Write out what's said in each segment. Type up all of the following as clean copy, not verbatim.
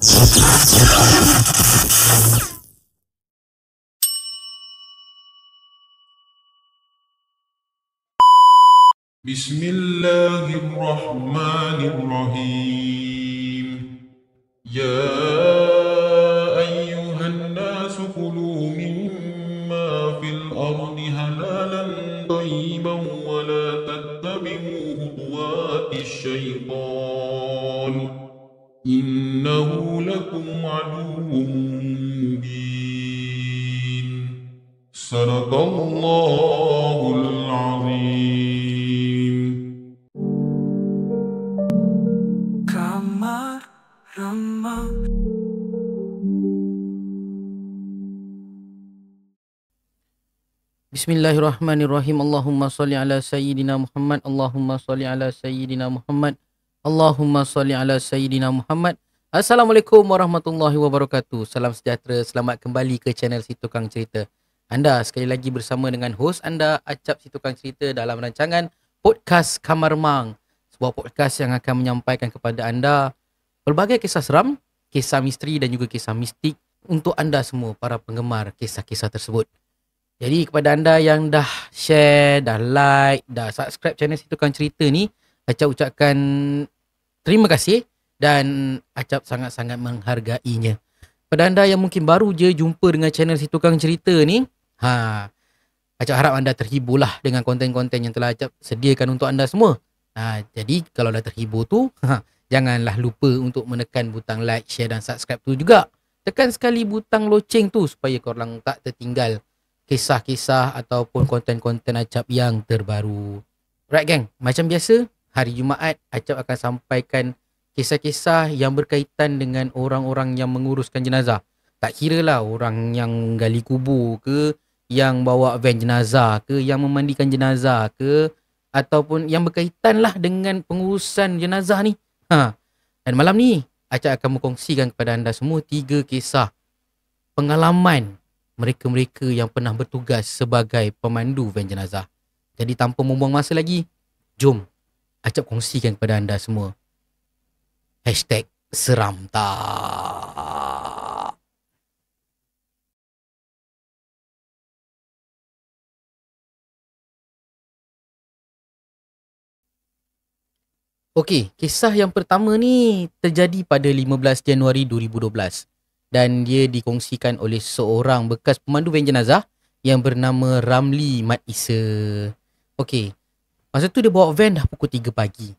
بسم الله الرحمن الرحيم يا أيها الناس كلوا مما في الأرض حلالا طيبا ولا تتبعوا خطوات الشيطان إنه لكم عدو مبين صدق الله العظيم. Kamar Rama. Bismillahirrahmanirrahim. Allahumma salli ala Sayyidina Muhammad. Allahumma salli ala Sayyidina Muhammad. Allahumma salli ala Sayyidina Muhammad. Assalamualaikum warahmatullahi wabarakatuh. Salam sejahtera. Selamat kembali ke channel Si Tukang Cerita. Anda sekali lagi bersama dengan host anda, Acap Si Tukang Cerita, dalam rancangan Podcast Kamar Mang. Sebuah podcast yang akan menyampaikan kepada anda pelbagai kisah seram, kisah misteri dan juga kisah mistik untuk anda semua, para penggemar kisah-kisah tersebut. Jadi kepada anda yang dah share, dah like, dah subscribe channel Si Tukang Cerita ni, Acap ucapkan terima kasih dan Acap sangat-sangat menghargainya. Pada anda yang mungkin baru je jumpa dengan channel Si Tukang Cerita ni, Acap harap anda terhiburlah dengan konten-konten yang telah Acap sediakan untuk anda semua. Jadi kalau dah terhibur tu, janganlah lupa untuk menekan butang like, share dan subscribe tu juga. Tekan sekali butang loceng tu supaya korang tak tertinggal kisah-kisah ataupun konten-konten Acap yang terbaru. Right gang, macam biasa, hari Jumaat Acap akan sampaikan kisah-kisah yang berkaitan dengan orang-orang yang menguruskan jenazah. Tak kira lah orang yang gali kubur ke, yang bawa van jenazah ke, yang memandikan jenazah ke, ataupun yang berkaitan lah dengan pengurusan jenazah ni. Dan malam ni Acap akan berkongsikan kepada anda semua 3 kisah pengalaman mereka-mereka yang pernah bertugas sebagai pemandu van jenazah. Jadi tanpa membuang masa lagi, jom Acap kongsikan kepada anda semua. #seram tak. Okey, kisah yang pertama ni terjadi pada 15 Januari 2012 dan dia dikongsikan oleh seorang bekas pemandu van jenazah yang bernama Ramli Mat Isa. Okey, masa tu dia bawa van dah pukul 3 pagi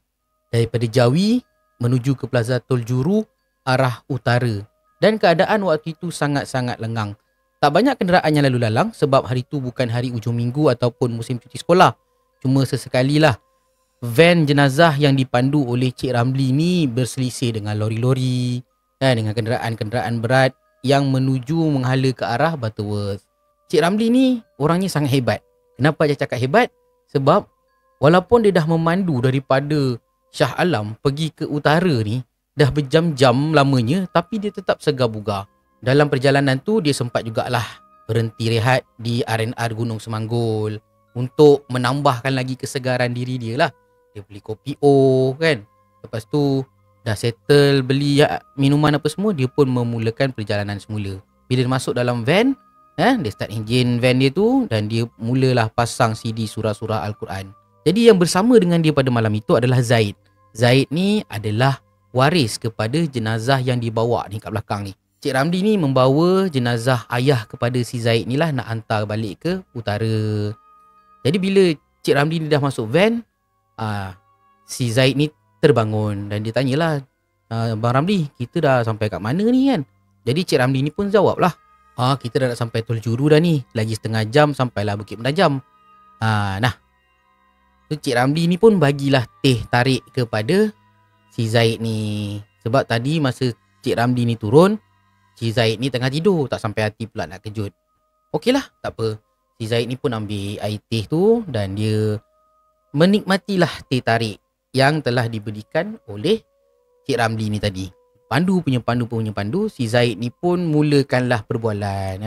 daripada Jawi menuju ke Plaza Tol Juru arah utara, dan keadaan waktu itu sangat-sangat lengang. Tak banyak kenderaan yang lalu lalang sebab hari tu bukan hari ujung minggu ataupun musim cuti sekolah. Cuma sesekali lah van jenazah yang dipandu oleh Cik Ramli ni berselisih dengan lori-lori dengan kenderaan-kenderaan berat yang menuju menghala ke arah Butterworth. Cik Ramli ni orangnya sangat hebat. Kenapa dia cakap hebat? Sebab walaupun dia dah memandu daripada Shah Alam pergi ke utara ni dah berjam-jam lamanya, tapi dia tetap segar bugar. Dalam perjalanan tu dia sempat jugalah berhenti rehat di R&R Gunung Semanggul untuk menambahkan lagi kesegaran diri dia lah. Dia beli kopi kan. Lepas tu dah settle beli minuman apa semua, dia pun memulakan perjalanan semula. Bila dia masuk dalam van, dia start enjin van dia tu dan dia mulalah pasang CD surah-surah Al-Quran. Jadi yang bersama dengan dia pada malam itu adalah Zaid. Zaid ni adalah waris kepada jenazah yang dibawa ni kat belakang ni. Cik Ramli ni membawa jenazah ayah kepada si Zaid ni lah nak hantar balik ke utara. Jadi bila Cik Ramli ni dah masuk van, si Zaid ni terbangun dan dia tanyalah, Bang Ramli, kita dah sampai kat mana ni kan? Jadi Cik Ramli ni pun jawab lah, kita dah nak sampai Tol Juru dah ni, lagi setengah jam sampailah Bukit Menajam. So Cik Ramli ni pun bagilah teh tarik kepada si Zaid ni. Sebab tadi masa Cik Ramli ni turun, si Zaid ni tengah tidur, tak sampai hati pula nak kejut. Okey lah, tak apa. Si Zaid ni pun ambil air teh tu dan dia menikmatilah teh tarik yang telah diberikan oleh Cik Ramli ni tadi. Pandu punya pandu, si Zaid ni pun mulakanlah perbualan.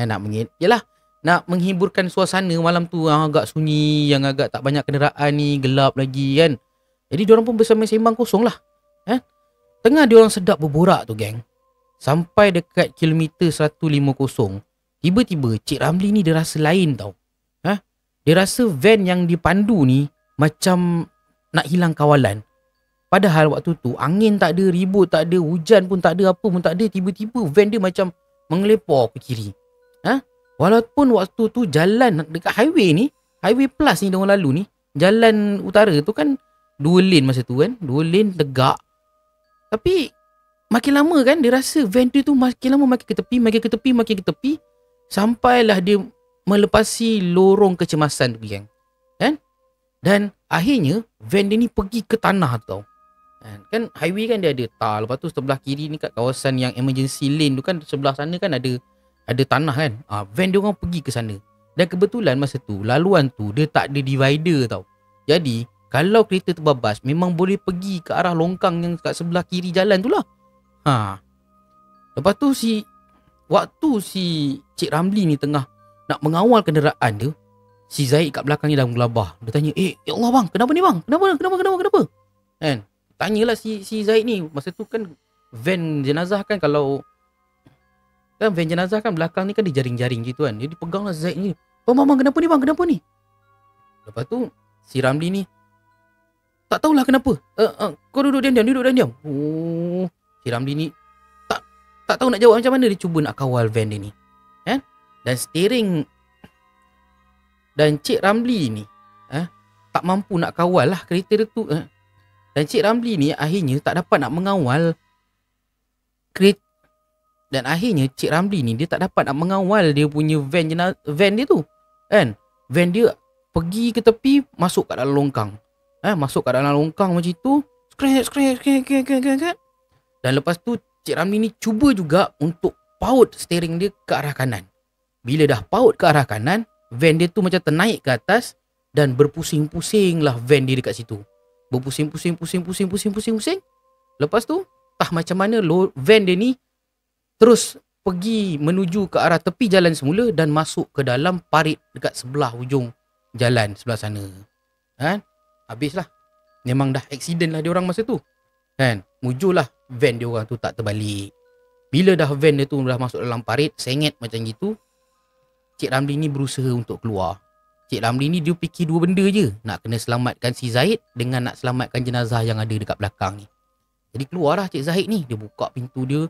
Nak menghiburkan suasana malam tu yang agak sunyi, yang agak tak banyak kenderaan ni, gelap lagi kan. Jadi diorang pun bersama sembang kosong lah. Tengah diorang sedap berborak tu geng, sampai dekat kilometer 150, tiba-tiba Cik Ramli ni dia rasa lain tau. Dia rasa van yang dipandu ni macam nak hilang kawalan. Padahal waktu tu angin tak ada, ribut tak ada, hujan pun tak ada, apa pun tak ada. Tiba-tiba van dia macam mengelepor ke kiri. Walaupun waktu tu jalan dekat highway ni, highway plus ni diorang lalu ni, jalan utara tu kan 2 lane masa tu kan, 2 lane tegak. Tapi makin lama kan dia rasa van dia tu makin lama makin ke tepi, makin ke tepi, makin ke tepi, sampailah dia melepasi lorong kecemasan tu, geng. Dan akhirnya van dia ni pergi ke tanah tu tau. Kan highway kan dia ada tar, lepas tu sebelah kiri ni kat kawasan yang emergency lane tu kan, sebelah sana kan ada tanah kan. Van dia orang pergi ke sana. Dan kebetulan masa tu laluan tu dia tak ada divider tau. Jadi kalau kereta terbabas memang boleh pergi ke arah longkang yang kat sebelah kiri jalan tu lah. Lepas tu waktu si Cik Ramli ni tengah nak mengawal kenderaan dia, si Zaid kat belakang ni dah menggelabah. Dia tanya, ya Allah bang, kenapa ni bang? Kenapa? Kan? Tanyalah si Zaid ni. Masa tu kan van jenazah kan, kalau kan van jenazah kan belakang ni kan dia jaring-jaring gitu kan. Dia dipeganglah Zaid ni. Bang, kenapa ni? Lepas tu si Ramli ni, tak tahulah kenapa. Kau duduk diam. Oh, si Ramli ni tak tahu nak jawab macam mana. Dia cuba nak kawal van dia ni. Dan steering dan Cik Ramli ni tak mampu nak kawal lah kereta dia tu. Dan Cik Ramli ni akhirnya tak dapat nak mengawal kereta. Dan akhirnya Cik Ramli ni dia tak dapat nak mengawal dia punya van dia tu. Kan? Van dia pergi ke tepi, masuk kat dalam longkang. Masuk kat dalam longkang macam tu. Skrek. Dan lepas tu Cik Ramli ni cuba juga untuk paut steering dia ke arah kanan. Bila dah paut ke arah kanan, van dia tu macam ternaik ke atas dan berpusing-pusing lah van dia dekat situ. Berpusing-pusing. Lepas tu, macam mana van dia ni terus pergi menuju ke arah tepi jalan semula dan masuk ke dalam parit dekat sebelah hujung jalan sebelah sana. Habislah. Memang dah accident lah dia orang masa tu. Kan? Mujurlah van dia orang tu tak terbalik. Bila dah van dia tu dah masuk dalam parit, sengit macam gitu, Cik Ramli ni berusaha untuk keluar. Cik Ramli ni dia fikir 2 benda je. Nak kena selamatkan si Zaid dengan nak selamatkan jenazah yang ada dekat belakang ni. Jadi keluarlah Cik Zaid ni. Dia buka pintu dia.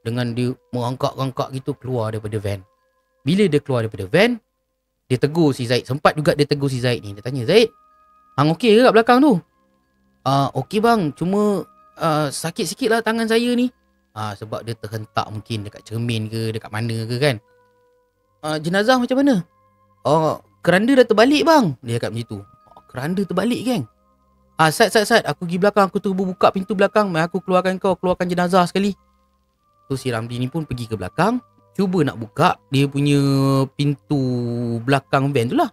Dengan dia merangkak-rangkak gitu keluar daripada van. Bila dia keluar daripada van, dia tegur si Zaid. Sempat juga dia tegur si Zaid ni. Dia tanya, Zaid, hang okey ke kat belakang tu? Okey bang. Cuma sakit sikit lah tangan saya ni. Sebab dia terhentak mungkin dekat cermin ke, dekat mana ke kan. Jenazah macam mana? Keranda dah terbalik bang. Dia cakap macam tu. Keranda terbalik geng. Sat. Aku pergi belakang. Aku terus buka pintu belakang. Aku keluarkan jenazah sekali. Tu si Ramli ni pun pergi ke belakang. Cuba nak buka dia punya pintu belakang van tu lah.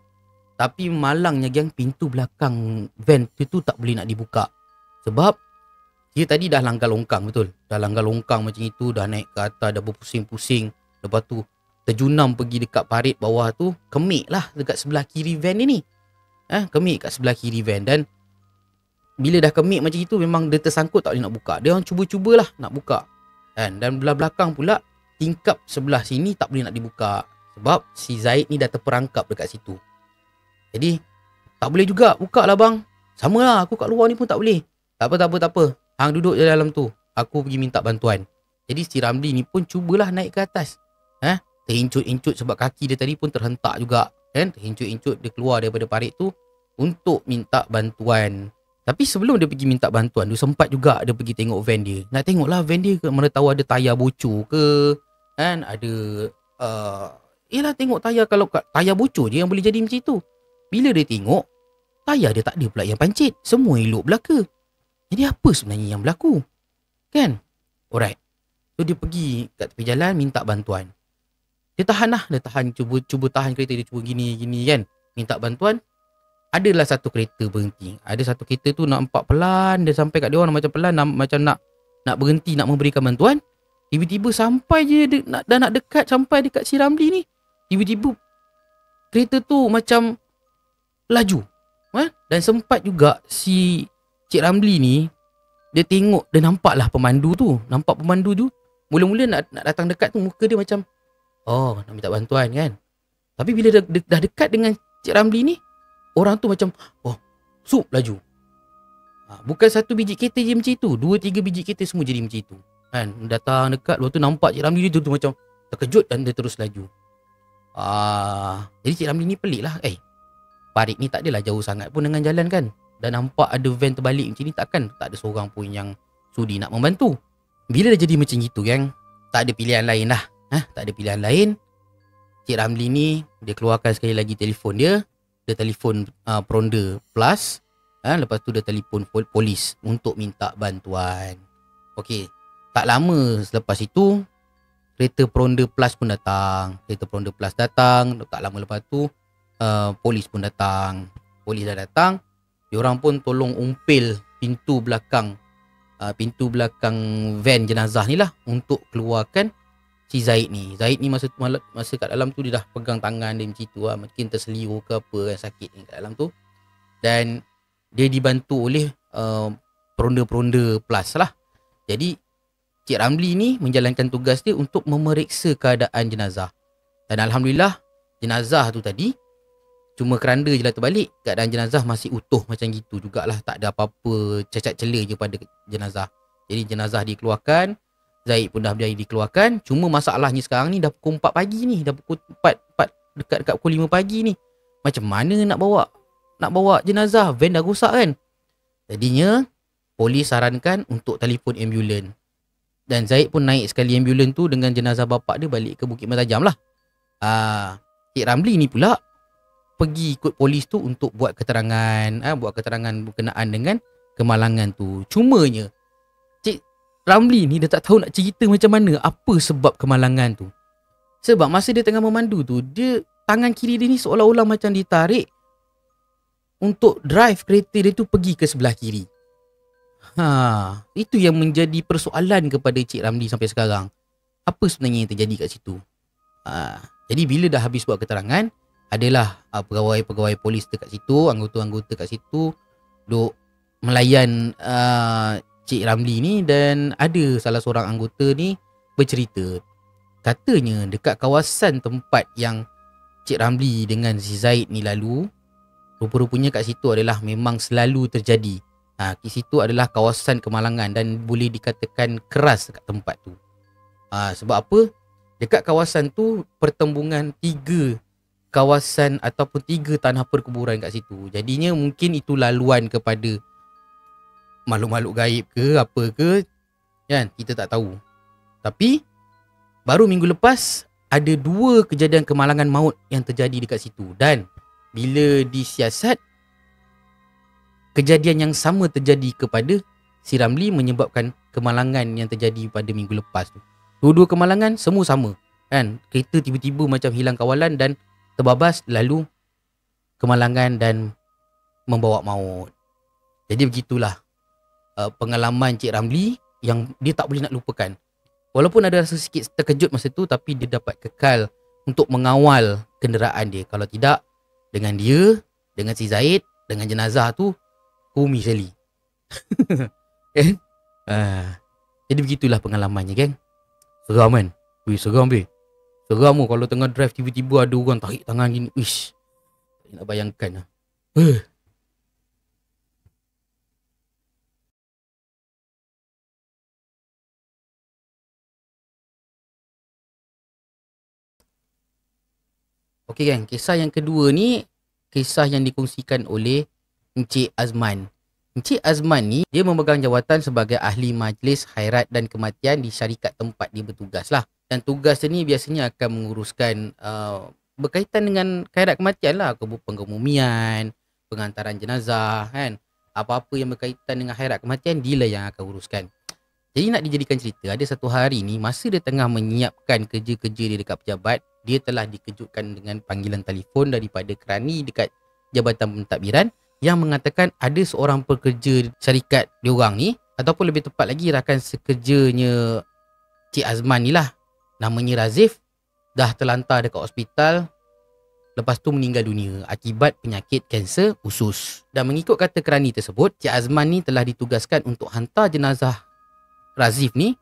Tapi malangnya geng, pintu belakang van tu tak boleh nak dibuka. Sebab dia tadi dah langgar longkang, betul. Dah langgar longkang macam itu. Dah naik ke atas. Dah berpusing-pusing. Lepas tu terjunam pergi dekat parit bawah tu, kemik lah dekat sebelah kiri van ni. Kemik kat sebelah kiri van. Dan bila dah kemik macam itu, memang dia tersangkut tak boleh nak buka. Dia orang cuba-cubalah nak buka. Dan belah belakang pula, tingkap sebelah sini tak boleh nak dibuka. Sebab si Zaid ni dah terperangkap dekat situ. Jadi tak boleh juga, buka lah bang. Sama lah, aku kat luar ni pun tak boleh. Tak apa. Hang duduk je dalam tu, aku pergi minta bantuan. Jadi si Ramli ni pun cubalah naik ke atas. Terhincut-hincut sebab kaki dia tadi pun terhentak juga. Terhincut-hincut dia keluar daripada parit tu untuk minta bantuan. Tapi sebelum dia pergi minta bantuan, dia sempat juga dia pergi tengok van dia. Nak tengok lah van dia, mana tahu ada tayar bocor ke. Ada yelah, tengok tayar. Kalau tayar bocor je yang boleh jadi macam itu. Bila dia tengok, tayar dia tak ada pula yang pancit. Semua elok belaka. Jadi apa sebenarnya yang berlaku? Kan? Alright. So dia pergi kat tepi jalan minta bantuan. Dia tahan lah. Dia tahan. Cuba tahan kereta dia. Cuba gini kan. Minta bantuan. Adalah satu kereta berhenti. Ada satu kereta tu nampak pelan. Dia sampai kat dia orang macam pelan. Macam nak berhenti. Nak memberikan bantuan. Tiba-tiba sampai je. Dah nak dekat sampai dekat si Ramli ni. Tiba-tiba kereta tu macam laju. Dan sempat juga si Cik Ramli ni, dia tengok. Dia nampak lah pemandu tu. Nampak pemandu tu. Mula-mula nak datang dekat tu, muka dia macam, oh, nak minta bantuan kan. Tapi bila dah dekat dengan Cik Ramli ni, orang tu macam, oh, sup laju. Bukan satu biji kereta je macam itu, 2-3 biji kereta semua jadi macam itu kan. Datang dekat, lepas tu nampak Cik Ramli dia tu macam terkejut dan dia terus laju. Jadi Cik Ramli ni pelik lah. Parit ni tak adalah jauh sangat pun dengan jalan kan. Dan nampak ada van terbalik macam ni, takkan tak ada seorang pun yang sudi nak membantu. Bila dah jadi macam itu kan, tak ada pilihan lain lah. Tak ada pilihan lain. Cik Ramli ni, dia keluarkan sekali lagi telefon dia. Dia telefon Peronda Plus. Lepas tu dia telefon polis untuk minta bantuan. Okey, tak lama selepas itu, kereta Peronda Plus pun datang. Tak lama lepas tu, polis pun datang. Polis dah datang. Diorang pun tolong umpil pintu belakang van jenazah ni lah, untuk keluarkan si Zaid ni. Zaid ni masa kat dalam tu, dia dah pegang tangan dia macam tu lah. Mungkin terseliur ke apa kan, sakit ni kat dalam tu. Dan dia dibantu oleh Peronda Plus lah. Jadi Cik Ramli ni menjalankan tugas dia untuk memeriksa keadaan jenazah. Dan Alhamdulillah, jenazah tu tadi cuma keranda je lah terbalik. Keadaan jenazah masih utuh macam gitu jugalah. Tak ada apa-apa cacat celah je pada jenazah. Jadi jenazah dikeluarkan, Zaid pun dah berjaya dikeluarkan. Cuma masalahnya sekarang ni dah pukul 4 pagi ni. Dah pukul 4 dekat pukul 5 pagi ni. Macam mana nak bawa jenazah? Van dah rosak kan. Jadinya polis sarankan untuk telefon ambulan. Dan Zaid pun naik sekali ambulan tu dengan jenazah bapak dia balik ke Bukit Mentajam lah. Cik Ramli ni pula pergi ikut polis tu untuk buat keterangan berkenaan dengan kemalangan tu. Cumanya Cik Ramli ni dia tak tahu nak cerita macam mana, apa sebab kemalangan tu. Sebab masa dia tengah memandu tu, dia tangan kiri dia ni seolah-olah macam ditarik untuk drive kereta dia tu pergi ke sebelah kiri. Itu yang menjadi persoalan kepada Cik Ramli sampai sekarang. Apa sebenarnya yang terjadi kat situ? Jadi bila dah habis buat keterangan, adalah pegawai-pegawai polis dekat situ, anggota-anggota kat situ duk melayan Cik Ramli ni. Dan ada salah seorang anggota ni bercerita, katanya dekat kawasan tempat yang Cik Ramli dengan si Zaid ni lalu, rupa-rupanya kat situ adalah memang selalu terjadi. Kat situ adalah kawasan kemalangan dan boleh dikatakan keras dekat tempat tu. Sebab apa? Dekat kawasan tu pertembungan 3 kawasan ataupun 3 tanah perkuburan kat situ. Jadinya mungkin itu laluan kepada makhluk-makhluk gaib ke apa ke, kan, kita tak tahu. Tapi baru minggu lepas ada 2 kejadian kemalangan maut yang terjadi dekat situ. Dan bila disiasat, kejadian yang sama terjadi kepada si Ramli, menyebabkan kemalangan yang terjadi pada minggu lepas tu. Dua-dua kemalangan semua sama kan. Kereta tiba-tiba macam hilang kawalan dan terbabas, lalu kemalangan dan membawa maut. Jadi begitulah pengalaman Cik Ramli yang dia tak boleh nak lupakan. Walaupun ada rasa sikit terkejut masa tu, tapi dia dapat kekal untuk mengawal kenderaan dia. Kalau tidak, dengan dia, dengan si Zaid, dengan jenazah tu, Umi sekali. Kan? Jadi begitulah pengalamannya, geng. Seram kan? Seram be. Seram tu kalau tengah drive tiba-tiba ada orang tarik tangan gini. Ish. Tak nak bayangkan lah. Okey kan, kisah yang kedua ni kisah yang dikongsikan oleh Encik Azman. Encik Azman ni dia memegang jawatan sebagai ahli majlis khairat dan kematian di syarikat tempat dia bertugas lah. Dan tugas dia ni biasanya akan menguruskan berkaitan dengan khairat kematian lah, pengumumian, pengantaran jenazah kan. Apa-apa yang berkaitan dengan khairat kematian dia lah yang akan uruskan. Jadi nak dijadikan cerita, ada satu hari ni masa dia tengah menyiapkan kerja-kerja dia dekat pejabat, dia telah dikejutkan dengan panggilan telefon daripada kerani dekat Jabatan Pentadbiran yang mengatakan ada seorang pekerja syarikat diorang ni, ataupun lebih tepat lagi rakan sekerjanya Cik Azman ni lah, namanya Razif, dah terlantar dekat hospital, lepas tu meninggal dunia akibat penyakit kanser usus. Dan mengikut kata kerani tersebut, Cik Azman ni telah ditugaskan untuk hantar jenazah Razif ni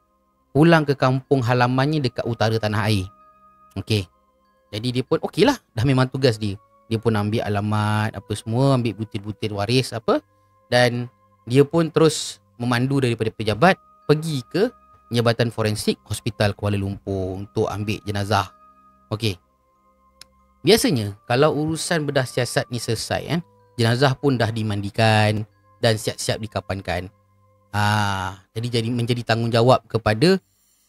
pulang ke kampung halamannya dekat utara tanah air. Okey. Jadi dia pun okey lah, dah memang tugas dia. Dia pun ambil alamat apa semua, ambil butir-butir waris apa, dan dia pun terus memandu daripada pejabat pergi ke Jabatan Forensik Hospital Kuala Lumpur untuk ambil jenazah. Okey. Biasanya kalau urusan bedah siasat ni selesai kan, jenazah pun dah dimandikan dan siap-siap dikapankan. Jadi menjadi tanggungjawab kepada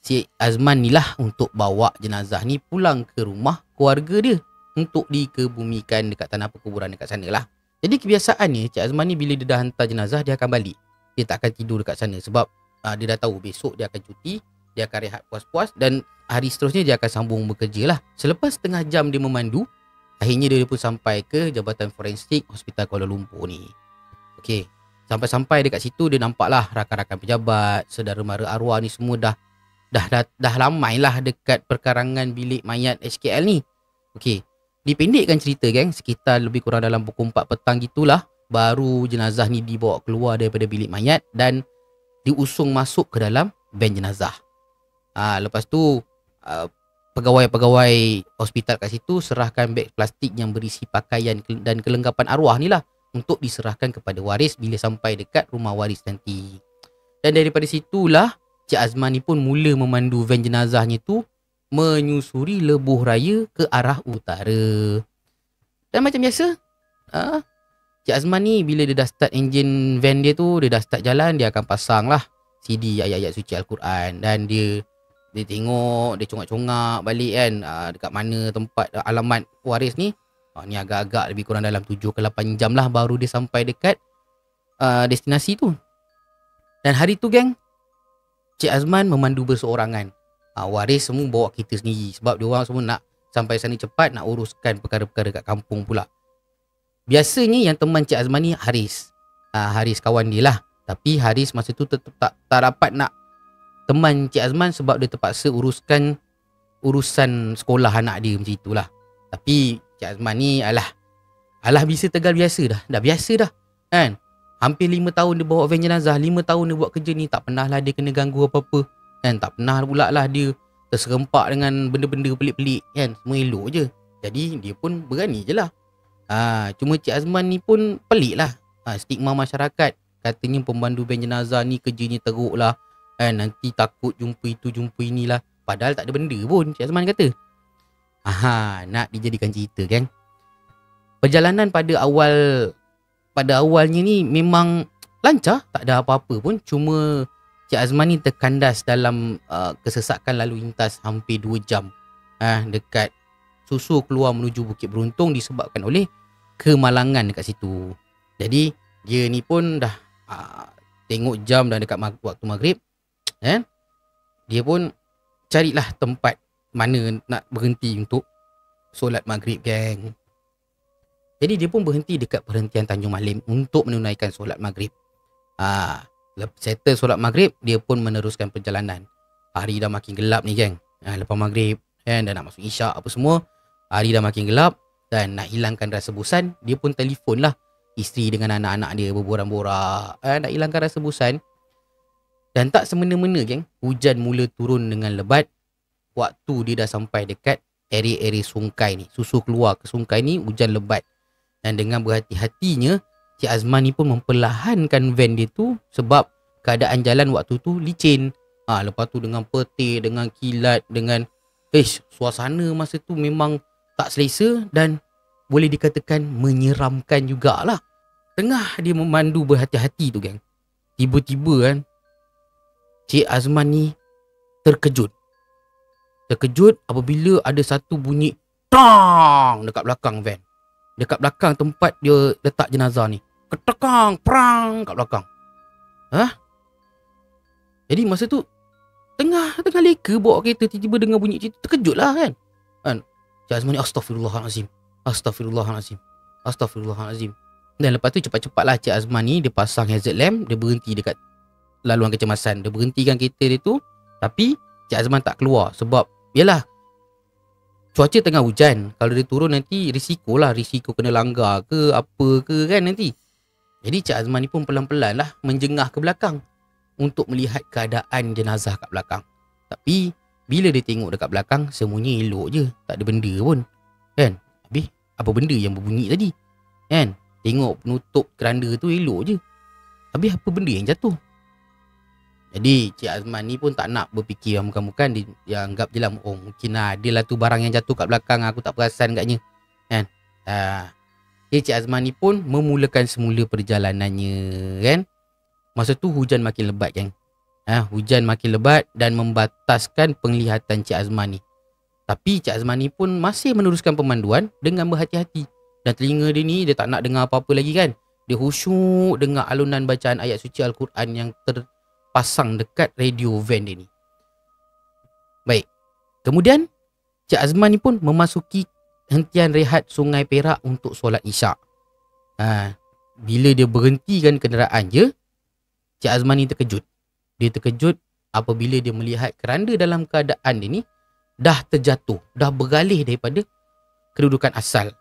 Cik Azman ni lah untuk bawa jenazah ni pulang ke rumah keluarga dia untuk dikebumikan dekat tanah perkuburan dekat sana lah. Jadi kebiasaannya Cik Azman ni bila dia dah hantar jenazah, dia akan balik. Dia tak akan tidur dekat sana sebab dia dah tahu besok dia akan cuti, dia akan rehat puas-puas dan hari seterusnya dia akan sambung bekerja lah. Selepas setengah jam dia memandu, akhirnya dia pun sampai ke Jabatan Forensik Hospital Kuala Lumpur ni. Okey, sampai-sampai dekat situ dia nampaklah rakan-rakan pejabat, saudara mara arwah ni semua dah lamai lah dekat perkarangan bilik mayat HKL ni. Okey, dipendekkan cerita geng, sekitar lebih kurang dalam pukul 4 petang gitulah baru jenazah ni dibawa keluar daripada bilik mayat dan diusung masuk ke dalam van jenazah. Lepas tu pegawai-pegawai hospital kat situ serahkan beg plastik yang berisi pakaian dan kelengkapan arwah ni lah untuk diserahkan kepada waris bila sampai dekat rumah waris nanti. Dan daripada situlah Cik Azman ni pun mula memandu van jenazahnya tu menyusuri lebuh raya ke arah utara. Dan macam biasa, Cik Azman ni bila dia dah start enjin van dia tu, dia dah start jalan, dia akan pasang lah CD ayat-ayat suci Al-Quran. Dan dia tengok, dia congak-congak balik kan, dekat mana tempat alamat waris ni. Ni agak-agak lebih kurang dalam 7 ke 8 jam lah baru dia sampai dekat destinasi tu. Dan hari tu geng, Cik Azman memandu berseorangan. Waris semua bawa kereta sendiri sebab diorang semua nak sampai sana cepat, nak uruskan perkara-perkara kat kampung pula. Biasanya yang teman Cik Azman ni Haris. Haris kawan dia lah. Tapi Haris masa tu tetap tak dapat nak teman Cik Azman sebab dia terpaksa uruskan urusan sekolah anak dia macam itulah. Tapi Cik Azman ni alah bisa tegal biasa dah. Dah biasa dah kan. Hampir 5 tahun dia bawa van jenazah, 5 tahun dia buat kerja ni, tak pernah lah dia kena ganggu apa-apa kan. Tak pernah pula lah dia terserempak dengan benda-benda pelik-pelik kan. Semua elok je. Jadi dia pun berani je lah. Cuma Cik Azman ni pun pelik lah. Stigma masyarakat katanya pemandu van jenazah ni kerjanya teruk lah kan. Nanti takut jumpa itu jumpa inilah. Padahal tak ada benda pun Cik Azman kata. Nak dijadikan cerita kan. Perjalanan pada awalnya ni memang lancar, tak ada apa-apa pun. Cuma Cik Azman ni terkandas dalam kesesakan lalu lintas hampir 2 jam dekat susu keluar menuju Bukit Beruntung disebabkan oleh kemalangan dekat situ. Jadi dia ni pun dah tengok jam dah dekat waktu maghrib kan. Dia pun carilah tempat mana nak berhenti untuk solat maghrib geng. Jadi dia pun berhenti dekat perhentian Tanjung Malim untuk menunaikan solat maghrib. Settle solat maghrib, dia pun meneruskan perjalanan. Hari dah makin gelap ni geng. Lepas maghrib kan, dah nak masuk isyak apa semua. Hari dah makin gelap dan nak hilangkan rasa bosan, dia pun telefon lah isteri dengan anak-anak dia berborak-borak. Nak hilangkan rasa bosan. Dan tak semena-mena geng, hujan mula turun dengan lebat. Waktu dia dah sampai dekat area-area sungai ni. Susu keluar ke sungai ni, hujan lebat. Dan dengan berhati-hatinya, Cik Azman ni pun memperlahankan van dia tu sebab keadaan jalan waktu tu licin. Lepas tu dengan petir, dengan kilat, dengan suasana masa tu memang tak selesa dan boleh dikatakan menyeramkan jugalah. Tengah dia memandu berhati-hati tu geng, tiba-tiba kan Cik Azman ni terkejut apabila ada satu bunyi tang dekat belakang van. Dekat belakang tempat dia letak jenazah ni. Ketekang, perang kat belakang. Jadi masa tu tengah leka bawa kereta, tiba-tiba dengar bunyi cerita, terkejut lah kan. Cik Azman ni Astaghfirullahalazim. Dan lepas tu cepat-cepatlah Cik Azman ni dia pasang hazard lamp, dia berhenti dekat laluan kecemasan. Dia berhentikan kereta dia tu, tapi Cik Azman tak keluar sebab yalah, cuaca tengah hujan. Kalau dia turun nanti risiko kena langgar ke apa ke kan nanti. Jadi Cik Azman ni pun pelan-pelan lah menjengah ke belakang untuk melihat keadaan jenazah kat belakang. Tapi bila dia tengok dekat belakang, semuanya elok je, tak ada benda pun. Kan? Habis apa benda yang berbunyi tadi? Kan? Tengok penutup keranda tu elok je. Habis apa benda yang jatuh? Jadi Cik Azman ni pun tak nak berfikir bukan-bukan, dia anggap je lah, oh mungkin lah dia lah tu barang yang jatuh kat belakang, aku tak perasan katnya. Kan? Jadi Cik Azman ni pun memulakan semula perjalanannya, kan? Masa tu hujan makin lebat, kan? Hujan makin lebat dan membataskan penglihatan Cik Azman ni. Tapi Cik Azman ni pun masih meneruskan pemanduan dengan berhati-hati. Dan telinga dia ni, dia tak nak dengar apa-apa lagi, kan? Dia khusyuk dengar alunan bacaan ayat suci Al-Quran yang terpasang dekat radio van dia ni. Baik. Kemudian Cik Azman ni pun memasuki hentian rehat Sungai Perak untuk solat Isyak. Bila dia berhentikan kenderaan je, Cik Azman ni terkejut. Dia terkejut apabila dia melihat keranda dalam keadaan dia ni dah terjatuh, dah beralih daripada kedudukan asal.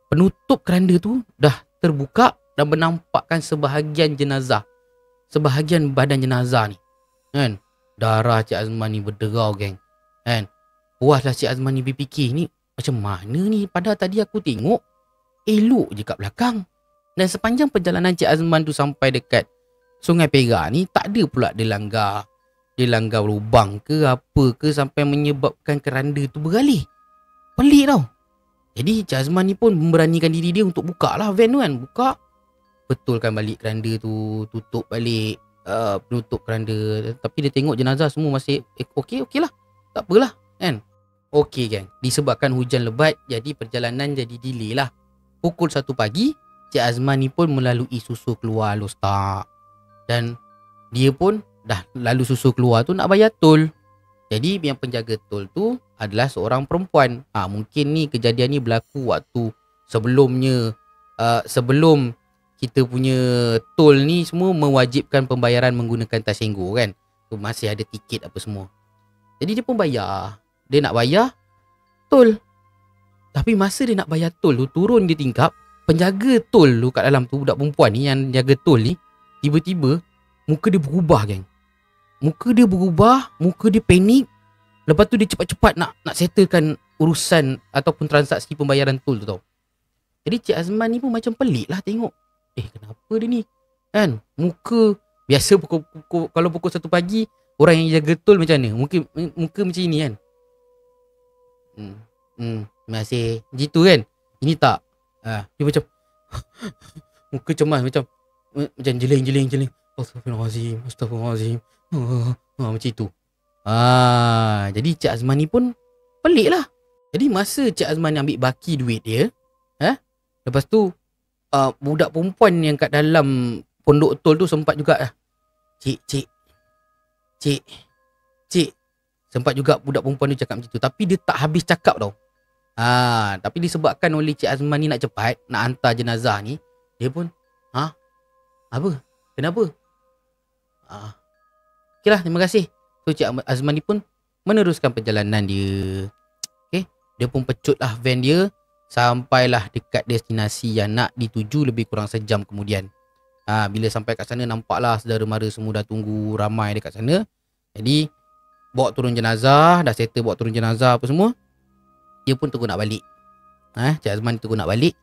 Penutup keranda tu dah terbuka dan menampakkan sebahagian jenazah, sebahagian badan jenazah ni. Kan? Darah Cik Azman ni berderau, geng. Kan? Puaslah Cik Azman ni berfikir, ni macam mana ni? Padahal tadi aku tengok elok je kat belakang. Dan sepanjang perjalanan Cik Azman tu sampai dekat Sungai Perak ni, tak ada pula dia langgar lubang ke apa ke sampai menyebabkan keranda tu beralih. Pelik tau. Jadi Cik Azman ni pun memberanikan diri dia untuk buka lah van tu, kan. Buka, betulkan balik keranda tu, tutup balik penutup keranda. Tapi dia tengok jenazah semua masih okey lah, tak apalah, kan. Okey, gang. Disebabkan hujan lebat, jadi perjalanan jadi delay lah. Pukul 1 pagi, Cik Azman ni pun melalui susu keluar Lostak. Dan dia pun dah lalu susu keluar tu nak bayar tol. Jadi yang penjaga tol tu adalah seorang perempuan. Mungkin ni kejadian ni berlaku waktu sebelumnya, sebelum kita punya tol ni semua mewajibkan pembayaran menggunakan Tasenggo, kan. Tu masih ada tiket apa semua. Jadi dia pun bayar. Dia nak bayar tol. Tapi masa dia nak bayar tol tu, turun dia tingkap, penjaga tol tu kat dalam tu, budak perempuan ni yang jaga tol ni, tiba-tiba muka dia berubah, geng. Muka dia berubah, muka dia panik. Lepas tu dia cepat-cepat nak settlekan urusan ataupun transaksi pembayaran tol tu, tau. Jadi Cik Azman ni pun macam pelik lah tengok. Kenapa dia ni? Kan? Muka biasa kalau pukul 1 pagi orang yang jaga tol macam mana? Muka macam ini, kan? Masih gitu, kan? Ini tak. Dia macam muka cemas, macam jeling. Astagfirullahalazim. Macam itu. Jadi Cik Azman ni pun pelik lah. Jadi masa Cik Azman ni ambil baki duit dia, lepas tu budak perempuan yang kat dalam pondok tol tu sempat juga Cik. Sempat juga budak perempuan tu cakap macam tu. Tapi dia tak habis cakap, tau. Tapi disebabkan oleh Cik Azman ni nak cepat, nak hantar jenazah ni, dia pun apa? Kenapa? Okeylah, terima kasih. So Cik Azman ni pun meneruskan perjalanan dia. Okay? Dia pun pecut lah van dia, sampailah dekat destinasi yang nak dituju lebih kurang sejam kemudian. Bila sampai kat sana, nampaklah saudara mara semua dah tunggu ramai dekat sana. Jadi bawa turun jenazah, dah settle bawa turun jenazah apa semua. Dia pun tunggu nak balik. Cik Azman tunggu nak balik.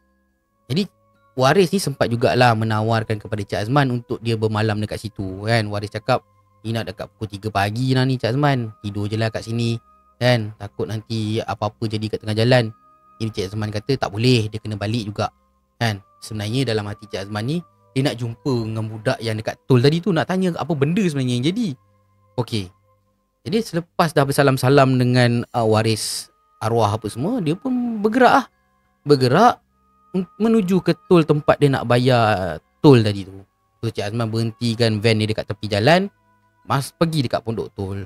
Jadi waris ni sempat jugalah menawarkan kepada Cik Azman untuk dia bermalam dekat situ, kan. Waris cakap, ni nak dekat pukul 3 pagi lah ni Cik Azman, tidur je lah kat sini, kan. Takut nanti apa-apa jadi kat tengah jalan. Jadi Cik Azman kata tak boleh, dia kena balik juga, kan. Sebenarnya dalam hati Cik Azman ni, dia nak jumpa dengan budak yang dekat tol tadi tu, nak tanya apa benda sebenarnya yang jadi. Okey. Jadi selepas dah bersalam-salam dengan waris arwah apa semua, dia pun bergerak menuju ke tol tempat dia nak bayar tol tadi tu. So Cik Azman berhentikan van dia dekat tepi jalan, pergi dekat pondok tol.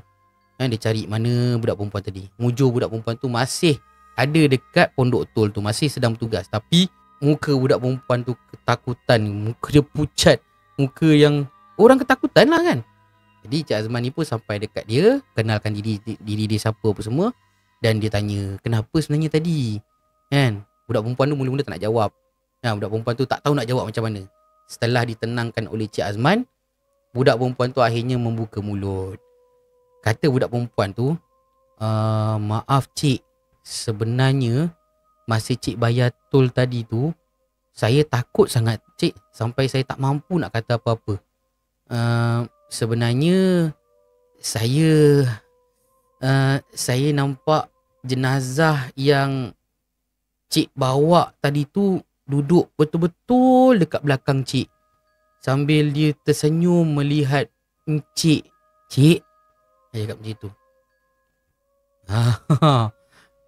Dia cari mana budak perempuan tadi. Mujur budak perempuan tu masih ada dekat pondok tol tu, masih sedang bertugas. Tapi muka budak perempuan tu ketakutan, muka dia pucat, muka yang orang ketakutan lah, kan. Jadi Cik Azman ni pun sampai dekat dia, kenalkan diri dia siapa apa semua, dan dia tanya kenapa sebenarnya tadi, kan. Budak perempuan tu mula-mula tak nak jawab. Budak perempuan tu tak tahu nak jawab macam mana. Setelah ditenangkan oleh Cik Azman, budak perempuan tu akhirnya membuka mulut. Kata budak perempuan tu, maaf cik, sebenarnya masa cik bayar tol tadi tu, saya takut sangat cik sampai saya tak mampu nak kata apa-apa. Sebenarnya saya nampak jenazah yang cik bawa tadi tu duduk betul-betul dekat belakang cik. Sambil dia tersenyum melihat cik. Cik, dia cakap macam tu.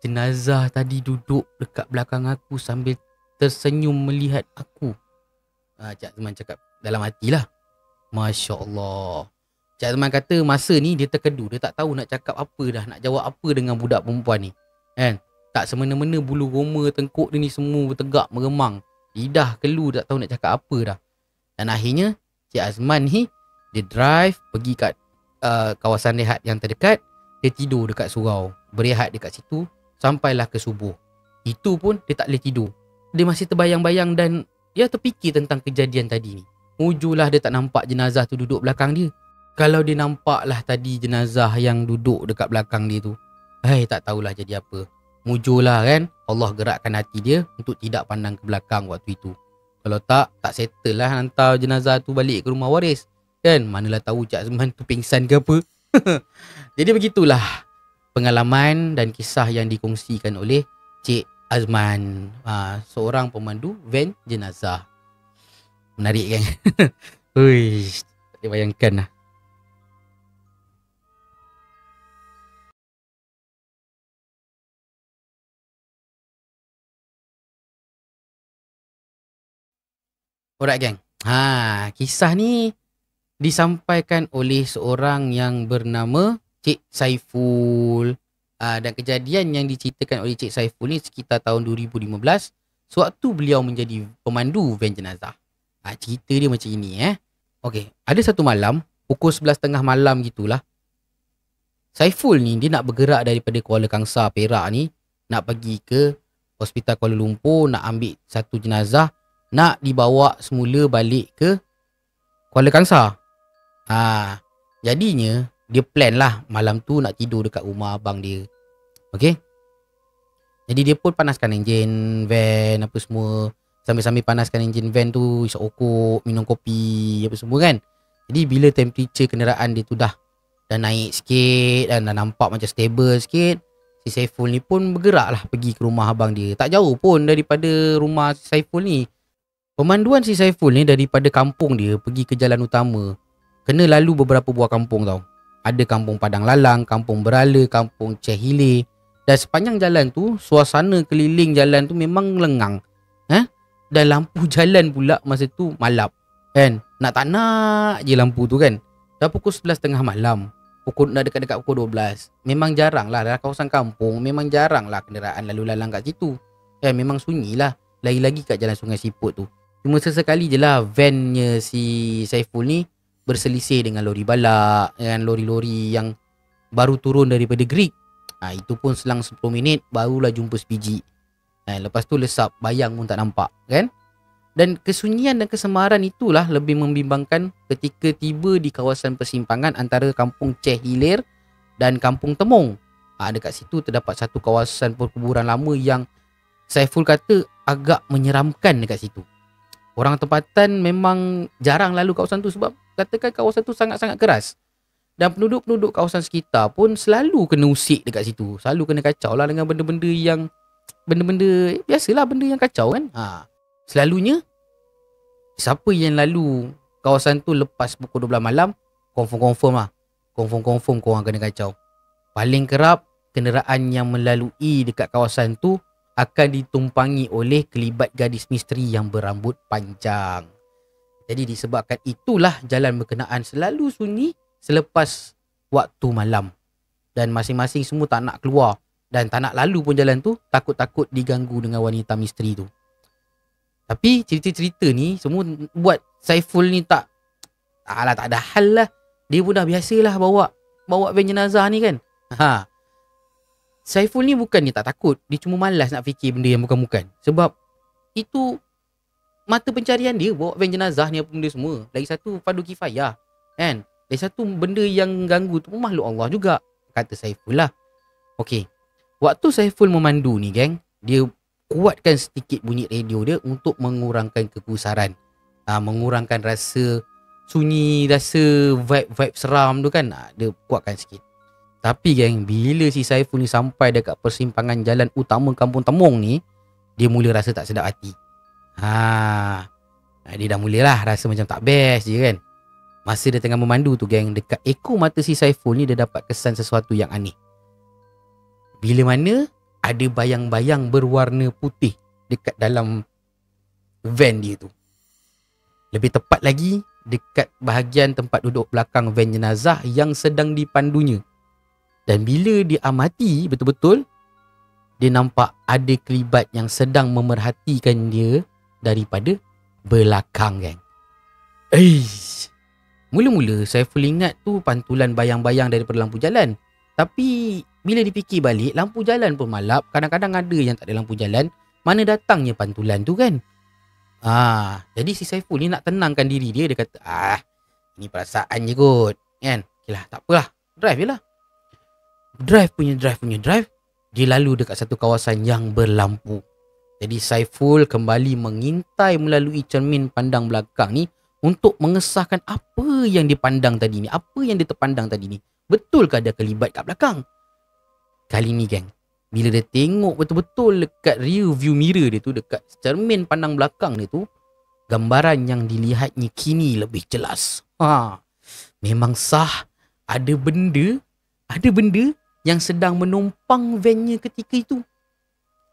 Jenazah tadi duduk dekat belakang aku sambil tersenyum melihat aku. Cik Azman cakap dalam hatilah. Masya Allah. Cik Azman kata masa ni dia terkedu. Dia tak tahu nak cakap apa dah. Nak jawab apa dengan budak perempuan ni. Kan? Tak semena-mena bulu roma tengkuk dia ni semua bertegak meremang. Lidah kelu tak tahu nak cakap apa dah. Dan akhirnya Cik Azman ni dia drive pergi kat kawasan rehat yang terdekat. Dia tidur dekat surau. Berehat dekat situ. Sampailah ke subuh. Itu pun dia tak boleh tidur. Dia masih terbayang-bayang dan dia terfikir tentang kejadian tadi ni. Mujulah dia tak nampak jenazah tu duduk belakang dia. Kalau dia nampak lah tadi jenazah yang duduk dekat belakang dia tu, tak tahulah jadi apa. Mujulah kan, Allah gerakkan hati dia untuk tidak pandang ke belakang waktu itu. Kalau tak settle lah hantar jenazah tu balik ke rumah waris. Kan, manalah tahu Cik Azman tu pingsan ke apa. Jadi begitulah pengalaman dan kisah yang dikongsikan oleh Cik Azman, seorang pemandu van jenazah. Menarik kan? Hui, tak boleh bayangkan lah. Alright gang. Kisah ni disampaikan oleh seorang yang bernama Cik Saiful. Dan kejadian yang diceritakan oleh Cik Saiful ni sekitar tahun 2015 sewaktu beliau menjadi pemandu van jenazah. Cerita dia macam ini Okey, ada satu malam pukul 11.30 malam gitulah. Saiful ni dia nak bergerak daripada Kuala Kangsar Perak ni, nak pergi ke Hospital Kuala Lumpur, nak ambil satu jenazah, nak dibawa semula balik ke Kuala Kangsar. Jadinya dia plan lah malam tu nak tidur dekat rumah abang dia. Okey. Jadi dia pun panaskan enjin van apa semua. Sambil-sambil panaskan enjin van tu, isap okok, minum kopi apa semua kan. Jadi bila temperature kenderaan dia tu dah naik sikit dan dah nampak macam stable sikit, si Saiful ni pun bergerak lah pergi ke rumah abang dia. Tak jauh pun daripada rumah si Saiful ni. Pemanduan si Saiful ni daripada kampung dia pergi ke jalan utama, kena lalu beberapa buah kampung tau. Ada kampung Padang Lalang, kampung Berala, kampung Ceh Hilir. Dan sepanjang jalan tu, suasana keliling jalan tu memang lengang. Dan lampu jalan pula masa tu malap. Kan? Nak tak nak je lampu tu kan. Dah pukul 11.30 malam. Dah dekat-dekat pukul 12. Memang jarang lah dalam kawasan kampung. Memang jarang lah kenderaan lalu lalang kat situ. Memang sunyi lah. Lagi-lagi kat jalan Sungai Siput tu. Cuma sesekali je lah vannya si Saiful ni berselisih dengan lori balak, dengan lori-lori yang baru turun daripada Greek. Itu pun selang 10 minit barulah jumpa sebiji. Lepas tu lesap, bayang pun tak nampak kan. Dan kesunyian dan kesemaran itulah lebih membimbangkan ketika tiba di kawasan persimpangan antara kampung Ceh Hilir dan kampung Temong. Dekat situ terdapat satu kawasan perkuburan lama yang Saiful kata agak menyeramkan dekat situ. Orang tempatan memang jarang lalu kawasan tu sebab katakan kawasan tu sangat-sangat keras. Dan penduduk-penduduk kawasan sekitar pun selalu kena usik dekat situ. Selalu kena kacau lah dengan benda-benda biasalah, benda yang kacau kan. Selalunya siapa yang lalu kawasan tu lepas pukul 12 malam, confirm lah. Confirm korang kena kacau. Paling kerap kenderaan yang melalui dekat kawasan tu akan ditumpangi oleh kelibat gadis misteri yang berambut panjang. Jadi disebabkan itulah jalan berkenaan selalu sunyi selepas waktu malam. Dan masing-masing semua tak nak keluar dan tak nak lalu pun jalan tu, takut-takut diganggu dengan wanita misteri tu. Tapi cerita-cerita ni semua buat Saiful ni tak ada hal lah. Dia pun dah biasalah bawa van jenazah ni kan. Saiful ni bukannya tak takut, dia cuma malas nak fikir benda yang bukan-bukan. Sebab itu mata pencarian dia, bawa van jenazah ni apa benda semua. Lagi satu fardu kifayah kan. Lagi satu benda yang ganggu tu pun makhluk Allah juga, kata Saiful lah. Okey. Waktu Saiful memandu ni geng, dia kuatkan sedikit bunyi radio dia untuk mengurangkan kegusaran. Mengurangkan rasa sunyi, rasa vibe-vibe seram tu kan. Dia kuatkan sikit. Tapi geng, bila si Saiful ni sampai dekat persimpangan jalan utama Kampung Temong ni, dia mula rasa tak sedap hati. Dia dah mulalah rasa macam tak best je kan. Masa dia tengah memandu tu geng, dekat ekor mata si Saiful ni dia dapat kesan sesuatu yang aneh. Bila mana ada bayang-bayang berwarna putih dekat dalam van dia tu. Lebih tepat lagi, dekat bahagian tempat duduk belakang van jenazah yang sedang dipandunya. Dan bila dia amati betul-betul, dia nampak ada kelibat yang sedang memerhatikan dia daripada belakang geng. Mula-mula Saiful ingat tu pantulan bayang-bayang daripada lampu jalan. Tapi bila dipikir balik, lampu jalan pun malap. Kadang-kadang ada yang tak ada lampu jalan. Mana datangnya pantulan tu kan? Jadi si Saiful ni nak tenangkan diri dia. Dia kata, ini perasaan je kot kan? Okay lah, tak apalah, drive je lah. Drive. Dia lalu dekat satu kawasan yang berlampu. Jadi Saiful kembali mengintai melalui cermin pandang belakang ni untuk mengesahkan apa yang dipandang tadi ni. Apa yang dia terpandang tadi ni. Betulkah ada kelibat kat belakang? Kali ni geng, bila dia tengok betul-betul dekat rear view mirror dia tu, dekat cermin pandang belakang dia tu, gambaran yang dilihatnya kini lebih jelas. Memang sah ada benda yang sedang menumpang vannya ketika itu.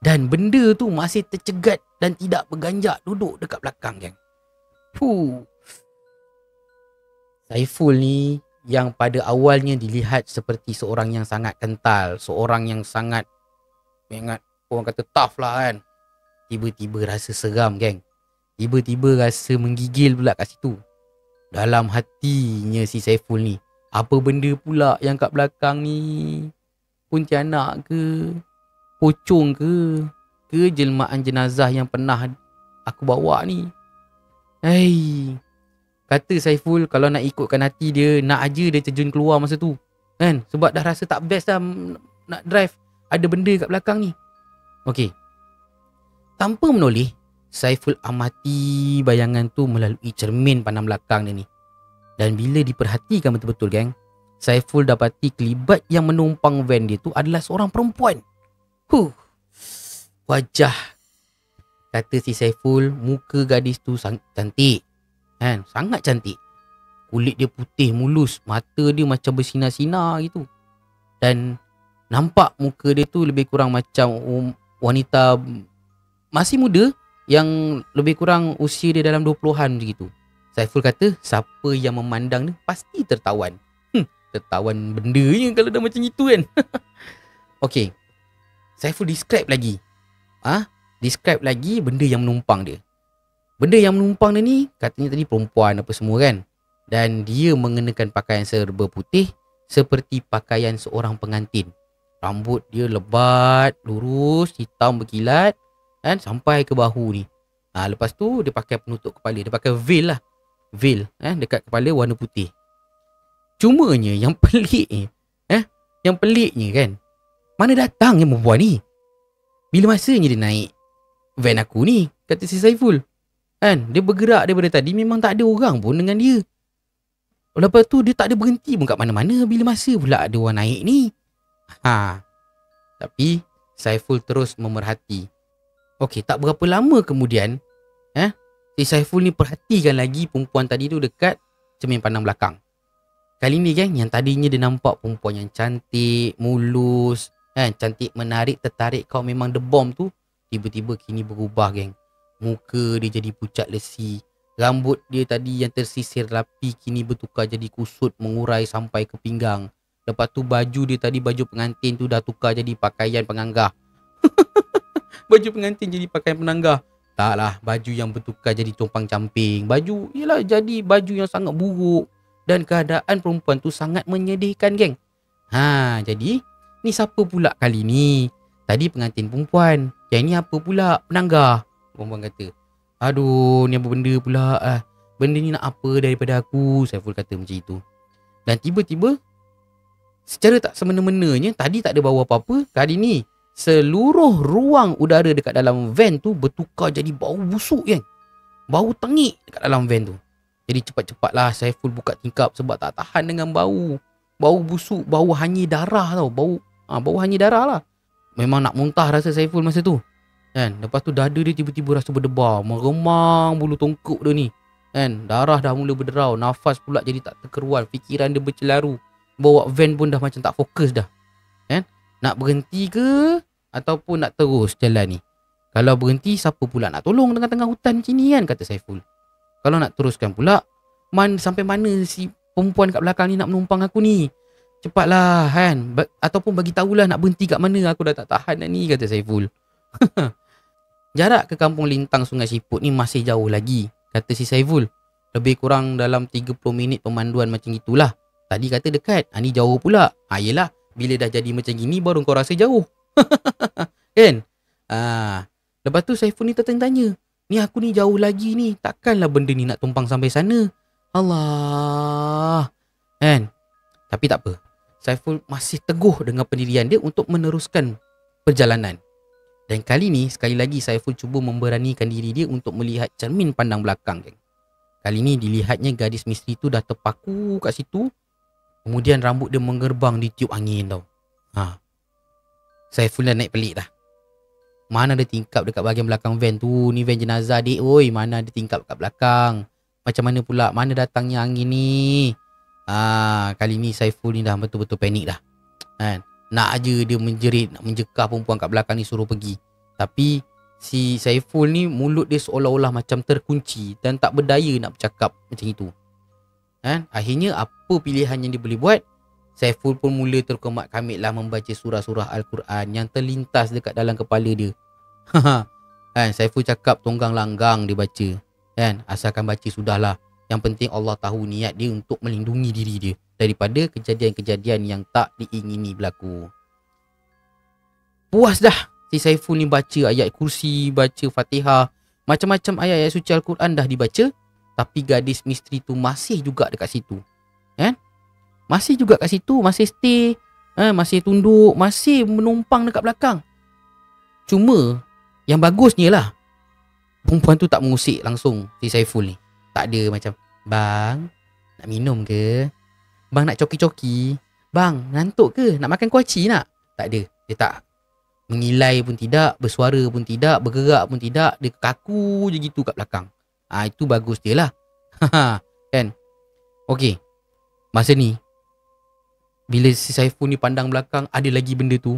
Dan benda tu masih tercegat dan tidak berganjak duduk dekat belakang geng. Saiful ni yang pada awalnya dilihat seperti seorang yang sangat kental, seorang yang sangat orang kata tough lah kan. Tiba-tiba rasa seram geng. Tiba-tiba rasa menggigil pula kat situ. Dalam hatinya si Saiful ni, apa benda pula yang kat belakang ni? Pontianak ke? Pocong ke? Ke jelmaan jenazah yang pernah aku bawa ni? Kata Saiful kalau nak ikutkan hati dia, nak aja dia terjun keluar masa tu kan? Sebab dah rasa tak best dah nak drive. Ada benda kat belakang ni. Okey. Tanpa menoleh, Saiful amati bayangan tu melalui cermin pandang belakang dia ni. Dan bila diperhatikan betul-betul geng, Saiful dapati kelibat yang menumpang van dia tu adalah seorang perempuan. Wajah, kata si Saiful, muka gadis tu sangat cantik kan? Sangat cantik. Kulit dia putih mulus, mata dia macam bersinar-sinar gitu. Dan nampak muka dia tu lebih kurang macam wanita masih muda yang lebih kurang usia dia dalam 20-an begitu. Saiful kata siapa yang memandang ni pasti tertawan. Tertawan bendanya kalau dah macam itu kan. Okey. Saiful describe lagi. Describe lagi benda yang menumpang dia. Benda yang menumpang dia ni katanya tadi perempuan apa semua kan. Dan dia mengenakan pakaian serba putih seperti pakaian seorang pengantin. Rambut dia lebat, lurus, hitam berkilat kan, sampai ke bahu ni. Lepas tu dia pakai penutup kepala. Dia pakai veil lah. Veil dekat kepala warna putih. Cumanya yang peliknya kan, mana datangnya perempuan ni? Bila masanya dia naik van aku ni, kata si Saiful kan, dia bergerak daripada tadi memang tak ada orang pun dengan dia. Lepas tu dia tak ada berhenti pun kat mana-mana. Bila masa pula ada orang naik ni? Tapi Saiful terus memerhati. Okey, tak berapa lama kemudian si Saiful ni perhatikan lagi perempuan tadi tu dekat cermin pandang belakang. Kali ni geng, yang tadinya dia nampak perempuan yang cantik, mulus kan, cantik, menarik, tertarik kau memang the bomb tu, tiba-tiba kini berubah geng. Muka dia jadi pucat lesi. Rambut dia tadi yang tersisir rapi kini bertukar jadi kusut mengurai sampai ke pinggang. Lepas tu baju dia tadi, baju pengantin tu dah tukar jadi pakaian penganggah. Baju pengantin jadi pakaian penanggah. Taklah, baju yang bertukar jadi tumpang camping. Baju, yelah, jadi baju yang sangat buruk. Dan keadaan perempuan tu sangat menyedihkan geng. Jadi ni siapa pula kali ni? Tadi pengantin perempuan, yang ni apa pula? Penanggah. Perempuan kata, aduh, ni apa benda pula? Benda ni nak apa daripada aku? Saiful kata macam itu. Dan tiba-tiba secara tak semena-menanya, tadi tak ada bau apa-apa, kali ni seluruh ruang udara dekat dalam van tu bertukar jadi bau busuk kan. Bau tengik dekat dalam van tu. Jadi cepat-cepatlah Saiful buka tingkap sebab tak tahan dengan bau. Bau busuk, bau hanyir darah tau. Bau hanyir darah lah. Memang nak muntah rasa Saiful masa tu. Kan? Lepas tu dada dia tiba-tiba rasa berdebar. Meremang bulu tongkuk dia ni. Kan? Darah dah mula berderau. Nafas pula jadi tak terkerual. Fikiran dia bercelaru. Bawa van pun dah macam tak fokus dah. Kan? Nak berhenti ke? Ataupun nak terus jalan ni? Kalau berhenti, siapa pula nak tolong tengah-tengah hutan macam ni kan? Kata Saiful. Kalau nak teruskan pula, sampai mana si perempuan kat belakang ni nak menumpang aku ni? Cepatlah kan? Ataupun bagi tahulah nak berhenti kat mana. Aku dah tak tahan dah ni, kata Saiful. Jarak ke kampung Lintang Sungai Siput ni masih jauh lagi, kata si Saiful. Lebih kurang dalam 30 minit pemanduan macam itulah. Tadi kata dekat, ni jauh pula. Yelah, bila dah jadi macam gini baru kau rasa jauh. Kan? Lepas tu Saiful ni tertanya-tanya, ni aku ni jauh lagi ni, takkanlah benda ni nak tumpang sampai sana. Allah. Kan? Tapi tak apa. Saiful masih teguh dengan pendirian dia untuk meneruskan perjalanan. Dan kali ni, sekali lagi Saiful cuba memberanikan diri dia untuk melihat cermin pandang belakang. Geng. Kali ni dilihatnya gadis misteri tu dah terpaku kat situ. Kemudian rambut dia menggerbang di tiup angin tau. Saiful dah naik pelik dah. Mana ada tingkap dekat bahagian belakang van tu? Ni van jenazah dik. Oi, mana ada tingkap kat belakang? Macam mana pula? Mana datangnya angin ni? Kali ni Saiful ni dah betul-betul panik dah. Kan? Nak aja dia menjerit, nak menjekah perempuan kat belakang ni suruh pergi. Tapi si Saiful ni mulut dia seolah-olah macam terkunci dan tak berdaya nak bercakap macam itu. Kan? Akhirnya apa pilihan yang dia boleh buat? Saiful pun mula terkemat-kamit lah membaca surah-surah Al-Quran yang terlintas dekat dalam kepala dia. Kan? Saiful cakap tunggang langgang dia baca. Kan? Asalkan baca sudahlah. Yang penting Allah tahu niat dia untuk melindungi diri dia daripada kejadian-kejadian yang tak diingini berlaku. Puas dah si Saiful ni baca ayat kursi, baca Fatihah, macam-macam ayat-ayat suci Al-Quran dah dibaca. Tapi gadis misteri tu masih juga dekat situ. Kan? Masih juga kat situ, masih stay, masih tunduk, masih menumpang dekat belakang. Cuma yang bagusnya lah, perempuan tu tak mengusik langsung si Saiful ni. Tak ada macam, bang, nak minum ke? Bang nak coki-coki? Bang, ngantuk ke? Nak makan kuaci nak? Tak ada. Dia tak mengilai pun tidak, bersuara pun tidak, bergerak pun tidak. Dia kaku je gitu kat belakang. Itu bagus dia lah. Kan? Okey. Masa ni, bila si Saiful ni pandang belakang, ada lagi benda tu.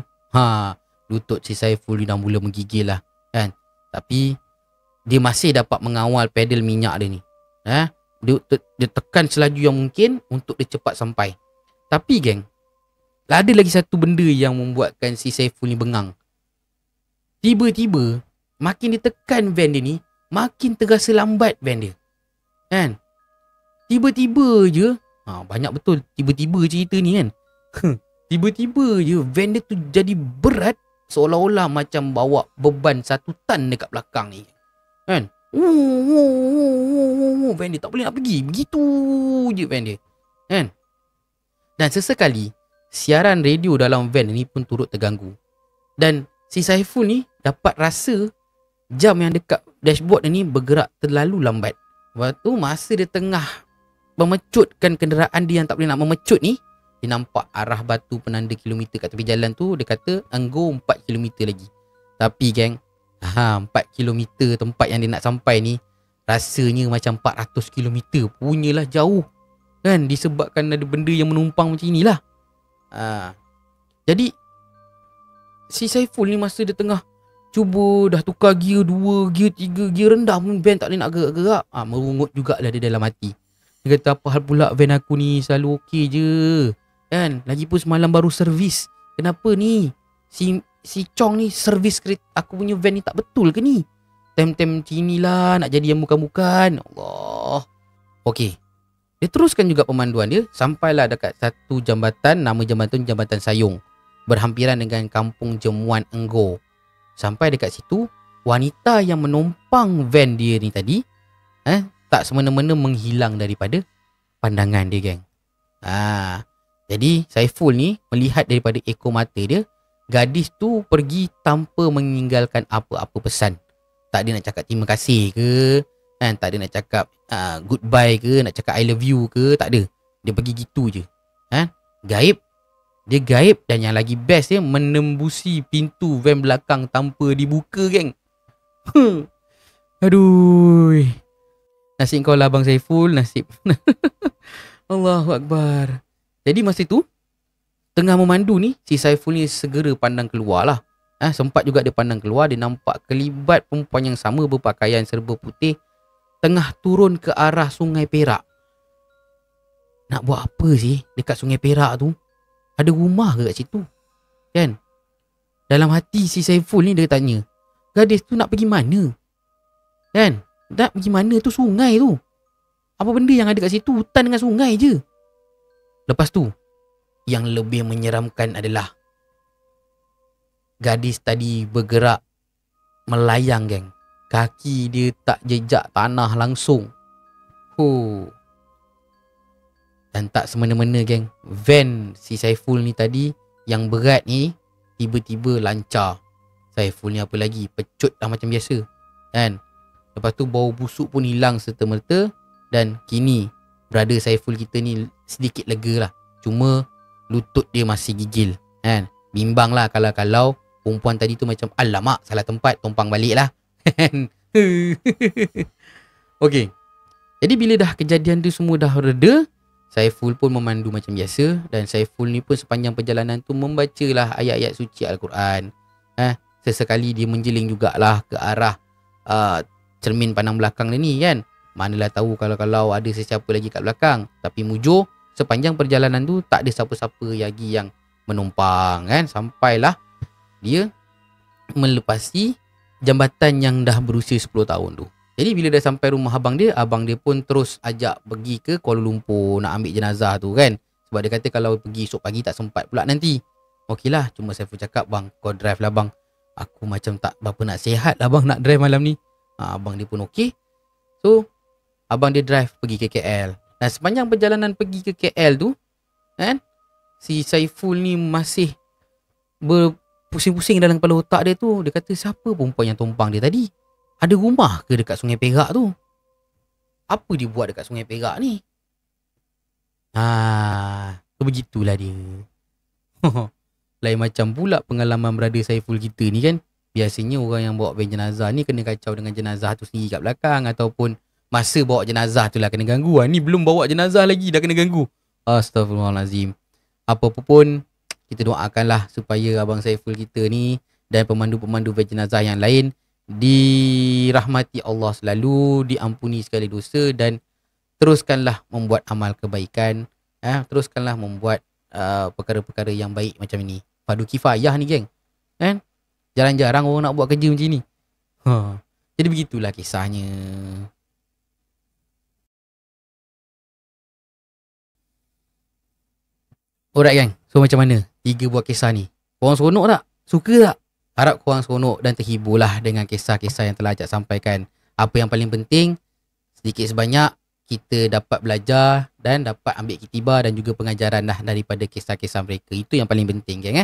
Lutut si Saiful ni dah mula menggigil lah. Kan? Tapi, dia masih dapat mengawal pedal minyak dia ni. Dia tekan selaju yang mungkin untuk dia cepat sampai. Tapi geng, ada lagi satu benda yang membuatkan si Saiful ni bengang. Tiba-tiba, makin dia tekan van dia ni, makin terasa lambat van dia. Kan? Tiba-tiba je, banyak betul tiba-tiba cerita ni kan. Tiba-tiba je van dia tu jadi berat, seolah-olah macam bawa beban 1 tan dekat belakang ni. Kan? Van dia tak boleh nak pergi. Begitu je van dia. Kan? Dan sesekali siaran radio dalam van ni pun turut terganggu. Dan si Saiful ni dapat rasa jam yang dekat dashboard ni bergerak terlalu lambat. Lepas tu masa dia tengah memecutkan kenderaan dia yang tak boleh nak memecut ni, dia nampak arah batu penanda kilometer kat tepi jalan tu. Dia kata enggo 4 kilometer lagi. Tapi geng, 4 kilometer tempat yang dia nak sampai ni rasanya macam 400 kilometer. Punyalah jauh. Kan? Disebabkan ada benda yang menumpang macam inilah. Jadi si Saiful ni masa dia tengah cuba dah tukar gear 2, gear 3, gear rendah pun van tak boleh nak gerak-gerak. Merungut jugalah dia dalam hati. Dia kata apa hal pula van aku ni selalu okey je. Kan? Lagipun semalam baru servis. Kenapa ni? Si Chong ni servis kereta aku punya van ni tak betul ke ni? Tem-tem macam inilah nak jadi yang bukan-bukan. Allah. Okey. Dia teruskan juga pemanduan dia. Sampailah dekat satu jambatan. Nama jambatan Jambatan Sayung. Berhampiran dengan kampung Jemuan Enggo. Sampai dekat situ, wanita yang menumpang van dia ni tadi tak semena-mena menghilang daripada pandangan dia geng. Jadi Saiful ni melihat daripada ekor mata dia, gadis tu pergi tanpa meninggalkan apa-apa pesan. Tak ada nak cakap terima kasih ke, kan? Tak ada nak cakap goodbye ke, nak cakap I love you ke, tak ada. Dia pergi gitu je. Gaib. Dia gaib, dan yang lagi best dia menembusi pintu van belakang tanpa dibuka, geng. Aduh. Nasib kau lah Abang Saiful, nasib. Allahu Akbar. Jadi masa tu, tengah memandu ni, si Saiful ni segera pandang keluar lah. Sempat juga dia pandang keluar, dia nampak kelibat perempuan yang sama berpakaian serba putih tengah turun ke arah Sungai Perak. Nak buat apa sih dekat Sungai Perak tu? Ada rumah ke kat situ? Kan? Dalam hati si Saiful ni dia tanya, gadis tu nak pergi mana? Kan? Nak pergi mana tu? Sungai tu. Apa benda yang ada kat situ? Hutan dengan sungai je. Lepas tu, yang lebih menyeramkan adalah gadis tadi bergerak melayang, geng. Kaki dia tak jejak tanah langsung. Dan tak semena-mena, geng. Van si Saiful ni tadi yang berat ni tiba-tiba lancar. Saiful ni apa lagi, pecut dah macam biasa, kan? Lepas tu bau busuk pun hilang serta-merta. Dan kini brother Saiful kita ni sedikit lega lah. Cuma lutut dia masih gigil, kan? Bimbang lah kalau perempuan tadi tu macam, alamak salah tempat, tumpang balik lah. Okey. Jadi bila dah kejadian tu semua dah reda, Saiful pun memandu macam biasa. Dan Saiful ni pun sepanjang perjalanan tu membacalah ayat-ayat suci Al-Quran. Sesekali dia menjeling jugalah ke arah cermin pandang belakang dia ni, kan. Manalah tahu kalau ada sesiapa lagi kat belakang. Tapi mujur sepanjang perjalanan tu tak ada siapa-siapa lagi yang menumpang, kan. Sampailah dia melepasi jambatan yang dah berusia 10 tahun tu. Jadi bila dah sampai rumah abang dia pun terus ajak pergi ke Kuala Lumpur nak ambil jenazah tu, kan. Sebab dia kata kalau pergi esok pagi tak sempat pula nanti. Okeylah, cuma Saiful cakap, bang kau drive lah bang. Aku macam tak berapa nak sihat lah bang nak drive malam ni. Abang dia pun okey. So abang dia drive pergi ke KL. Dan sepanjang perjalanan pergi ke KL tu, kan, si Saiful ni masih berpusing-pusing dalam kepala otak dia tu. Dia kata, siapa perempuan yang tumpang dia tadi? Ada rumah ke dekat Sungai Perak tu? Apa dia buat dekat Sungai Perak ni? Begitulah dia. Lain macam pula pengalaman brother Saiful kita ni, kan. Biasanya orang yang bawa van jenazah ni kena kacau dengan jenazah tu sendiri kat belakang, ataupun masa bawa jenazah tu lah kena ganggu. Ni belum bawa jenazah lagi dah kena ganggu. Astaghfirullahalazim. Apa-apa pun kita doakanlah supaya abang Saiful kita ni dan pemandu-pemandu van jenazah yang lain dirahmati Allah selalu, diampuni segala dosa, dan teruskanlah membuat amal kebaikan. Teruskanlah membuat perkara-perkara yang baik macam ini. Fardu kifayah ni, geng, kan. Jarang-jarang orang nak buat kerja macam ni. Jadi begitulah kisahnya. Alright, gang. So macam mana 3 buah kisah ni? Korang seronok tak? Suka tak? Harap korang seronok dan terhiburlah dengan kisah-kisah yang telah Ajak sampaikan. Apa yang paling penting, sedikit sebanyak kita dapat belajar dan dapat ambil iktibar dan juga pengajaran dah daripada kisah-kisah mereka. Itu yang paling penting, gang.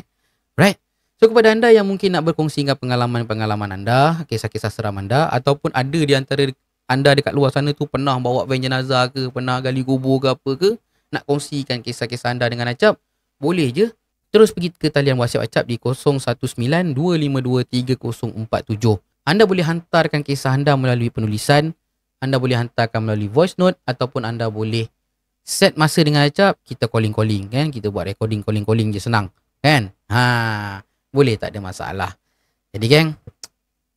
Right? So kepada anda yang mungkin nak berkongsi dengan pengalaman-pengalaman anda, kisah-kisah seram anda, ataupun ada di antara anda dekat luar sana tu pernah bawa van jenazah ke, pernah gali kubur ke apa ke, nak kongsikan kisah-kisah anda dengan Acap, boleh je. Terus pergi ke talian WhatsApp Acap di 0192523047. Anda boleh hantarkan kisah anda melalui penulisan, anda boleh hantarkan melalui voice note, ataupun anda boleh set masa dengan Acap, kita calling-calling, kan. Kita buat recording calling-calling je, senang, kan. Boleh, tak ada masalah. Jadi, gang,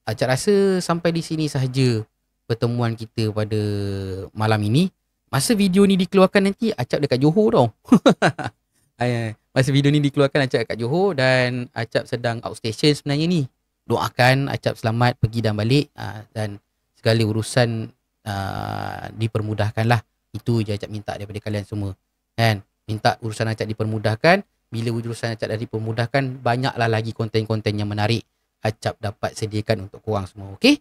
Acap rasa sampai di sini sahaja pertemuan kita pada malam ini. Masa video ni dikeluarkan nanti, Acap dekat Johor tau. Masa video ni dikeluarkan, Acap dekat Johor dan Acap sedang outstation sebenarnya ni. Doakan Acap selamat pergi dan balik, dan segala urusan dipermudahkan lah. Itu je Acap minta daripada kalian semua, kan. Minta urusan Acap dipermudahkan. Bila urusan Acap dah dipermudahkan, banyaklah lagi konten-konten yang menarik Acap dapat sediakan untuk korang semua. Okay?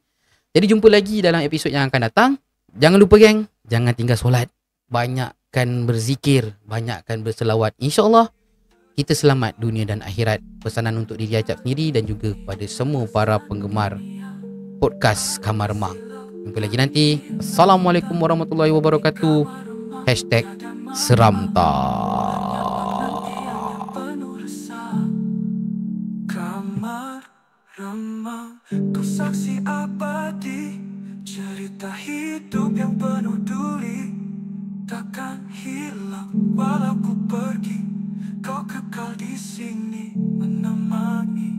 Jadi jumpa lagi dalam episod yang akan datang. Jangan lupa, geng, jangan tinggal solat. Banyak banyakkan berzikir, banyakkan berselawat. InsyaAllah kita selamat dunia dan akhirat. Pesanan untuk diri Acap sendiri dan juga kepada semua para penggemar podcast Kamar Remang. Jumpa lagi nanti. Assalamualaikum warahmatullahi wabarakatuh. #Seramta. Kamar Remang, kau saksi abadi, cerita hidup yang penuh duri. Takkan hilang walau ku pergi, kau kekal di sini menemani.